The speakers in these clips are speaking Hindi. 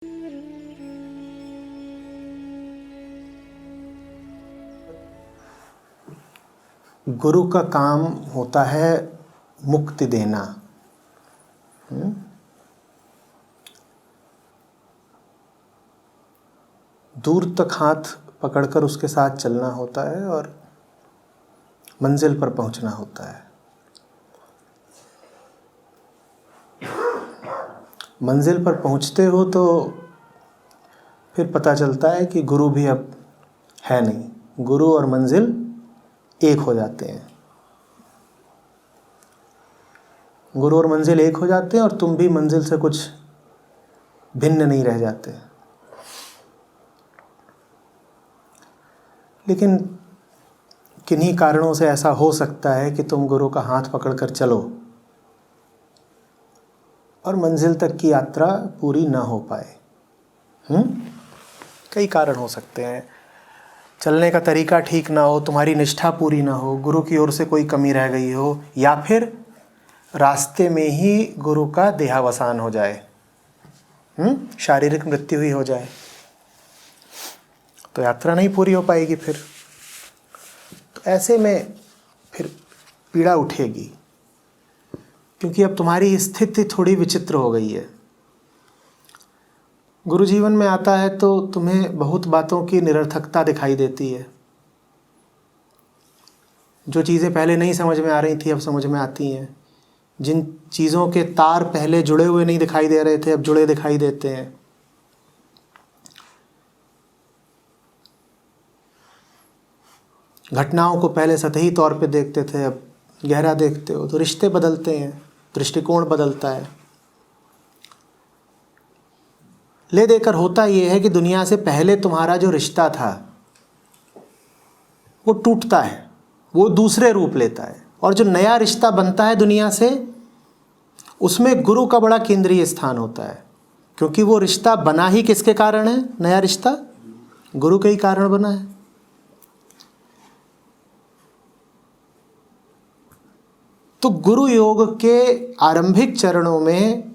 गुरु का काम होता है मुक्ति देना। दूर तक हाथ पकड़कर उसके साथ चलना होता है और मंजिल पर पहुंचना होता है। मंजिल पर पहुंचते हो तो फिर पता चलता है कि गुरु भी अब है नहीं। गुरु और मंजिल एक हो जाते हैं। गुरु और मंजिल एक हो जाते हैं और तुम भी मंजिल से कुछ भिन्न नहीं रह जाते। लेकिन किन्हीं कारणों से ऐसा हो सकता है कि तुम गुरु का हाथ पकड़कर चलो और मंजिल तक की यात्रा पूरी ना हो पाए। कई कारण हो सकते हैं। चलने का तरीका ठीक ना हो, तुम्हारी निष्ठा पूरी ना हो, गुरु की ओर से कोई कमी रह गई हो, या फिर रास्ते में ही गुरु का देहावसान हो जाए, शारीरिक मृत्यु ही हो जाए, तो यात्रा नहीं पूरी हो पाएगी। फिर तो ऐसे में फिर पीड़ा उठेगी, क्योंकि अब तुम्हारी स्थिति थोड़ी विचित्र हो गई है। गुरु जीवन में आता है तो तुम्हें बहुत बातों की निरर्थकता दिखाई देती है। जो चीज़ें पहले नहीं समझ में आ रही थी अब समझ में आती हैं। जिन चीज़ों के तार पहले जुड़े हुए नहीं दिखाई दे रहे थे अब जुड़े दिखाई देते हैं। घटनाओं को पहले सतही तौर पे देखते थे अब गहरा देखते हो। तो रिश्ते बदलते हैं, दृष्टिकोण बदलता है। ले देकर होता यह है कि दुनिया से पहले तुम्हारा जो रिश्ता था वो टूटता है, वो दूसरे रूप लेता है, और जो नया रिश्ता बनता है दुनिया से उसमें गुरु का बड़ा केंद्रीय स्थान होता है। क्योंकि वो रिश्ता बना ही किसके कारण है? नया रिश्ता गुरु के ही कारण बना है। तो गुरु योग के आरंभिक चरणों में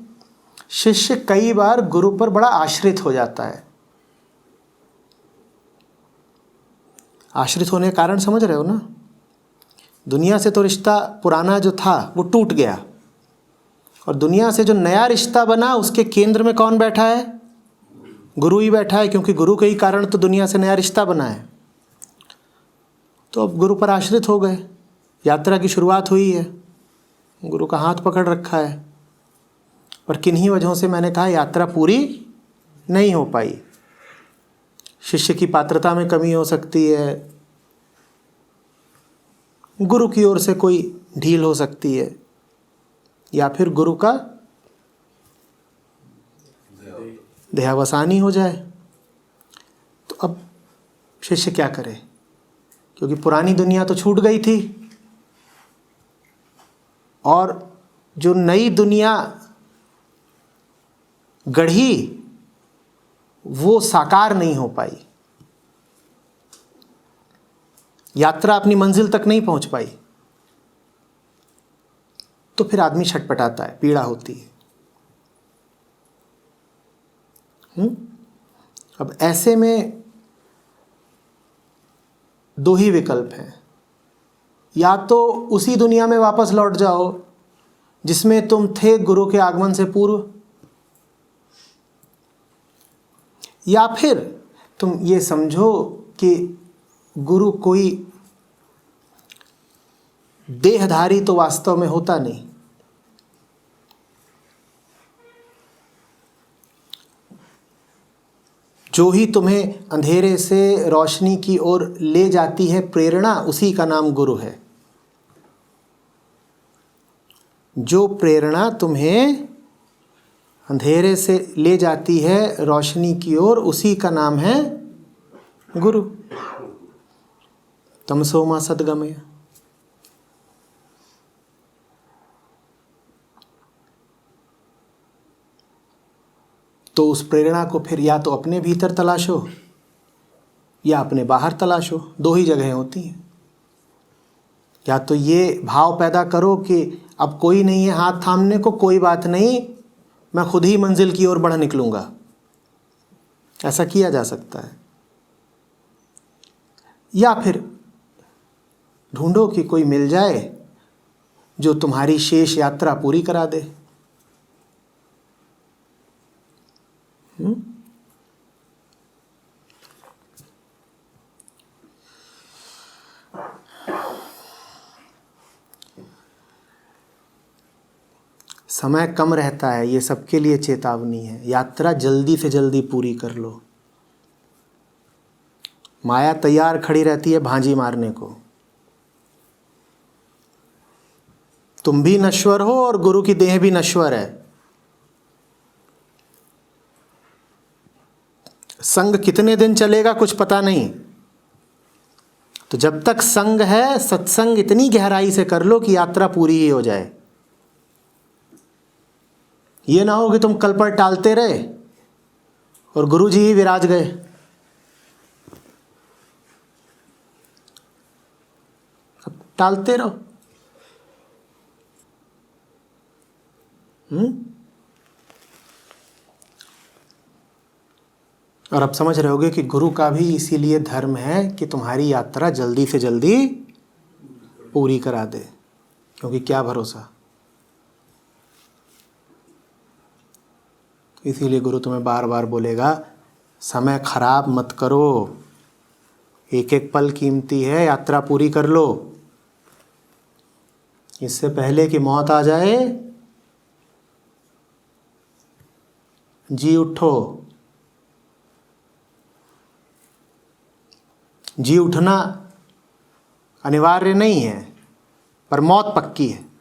शिष्य कई बार गुरु पर बड़ा आश्रित हो जाता है। आश्रित होने का कारण समझ रहे हो ना? दुनिया से तो रिश्ता पुराना जो था वो टूट गया, और दुनिया से जो नया रिश्ता बना उसके केंद्र में कौन बैठा है? गुरु ही बैठा है, क्योंकि गुरु के ही कारण तो दुनिया से नया रिश्ता बना है। तो अब गुरु पर आश्रित हो गए, यात्रा की शुरुआत हुई है, गुरु का हाथ पकड़ रखा है, पर किन्हीं वजहों से मैंने कहा यात्रा पूरी नहीं हो पाई। शिष्य की पात्रता में कमी हो सकती है, गुरु की ओर से कोई ढील हो सकती है, या फिर गुरु का देहावसानी हो जाए। तो अब शिष्य क्या करे? क्योंकि पुरानी दुनिया तो छूट गई थी और जो नई दुनिया गढ़ी वो साकार नहीं हो पाई। यात्रा अपनी मंजिल तक नहीं पहुंच पाई। तो फिर आदमी छटपटाता है, पीड़ा होती है। अब ऐसे में दो ही विकल्प हैं। या तो उसी दुनिया में वापस लौट जाओ जिसमें तुम थे गुरु के आगमन से पूर्व, या फिर तुम ये समझो कि गुरु कोई देहधारी तो वास्तव में होता नहीं। जो ही तुम्हें अंधेरे से रोशनी की ओर ले जाती है प्रेरणा, उसी का नाम गुरु है। जो प्रेरणा तुम्हें अंधेरे से ले जाती है रोशनी की ओर, उसी का नाम है गुरु। तमसो मा सद्गमय। तो उस प्रेरणा को फिर या तो अपने भीतर तलाशो या अपने बाहर तलाशो। दो ही जगहें होती हैं। या तो ये भाव पैदा करो कि अब कोई नहीं है हाथ थामने को, कोई बात नहीं, मैं खुद ही मंजिल की ओर बढ़ निकलूंगा। ऐसा किया जा सकता है। या फिर ढूंढो कि कोई मिल जाए जो तुम्हारी शेष यात्रा पूरी करा दे। समय कम रहता है, ये सबके लिए चेतावनी है। यात्रा जल्दी से जल्दी पूरी कर लो। माया तैयार खड़ी रहती है भांजी मारने को। तुम भी नश्वर हो और गुरु की देह भी नश्वर है। संग कितने दिन चलेगा कुछ पता नहीं। तो जब तक संग है, सत्संग इतनी गहराई से कर लो कि यात्रा पूरी ही हो जाए। ये ना हो कि तुम कल पर टालते रहे और गुरु जी ही विराज गए। अब टालते रहो। और अब समझ रहे होगे कि गुरु का भी इसीलिए धर्म है कि तुम्हारी यात्रा जल्दी से जल्दी पूरी करा दे, क्योंकि क्या भरोसा। इसीलिए गुरु तुम्हें बार बार बोलेगा, समय खराब मत करो, एक एक पल कीमती है, यात्रा पूरी कर लो। इससे पहले कि मौत आ जाए, जी उठो। जी उठना अनिवार्य नहीं है, पर मौत पक्की है।